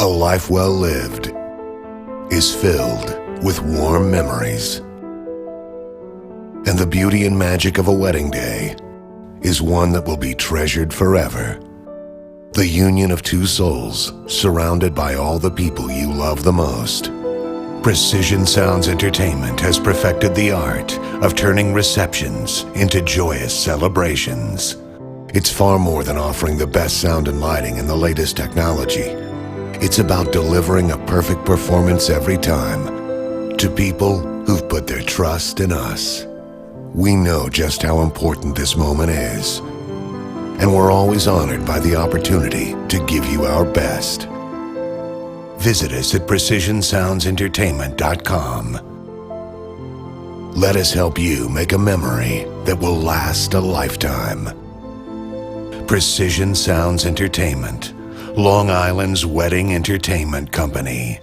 A life well lived is filled with warm memories. And the beauty and magic of a wedding day is one that will be treasured forever. The union of two souls surrounded by all the people you love the most. Precision Sounds Entertainment has perfected the art of turning receptions into joyous celebrations. It's far more than offering the best sound and lighting and the latest technology. It's about delivering a perfect performance every time to people who've put their trust in us. We know just how important this moment is, and we're always honored by the opportunity to give you our best. Visit us at PrecisionSoundsEntertainment.com. Let us help you make a memory that will last a lifetime. Precision Sounds Entertainment, Long Island's wedding entertainment company.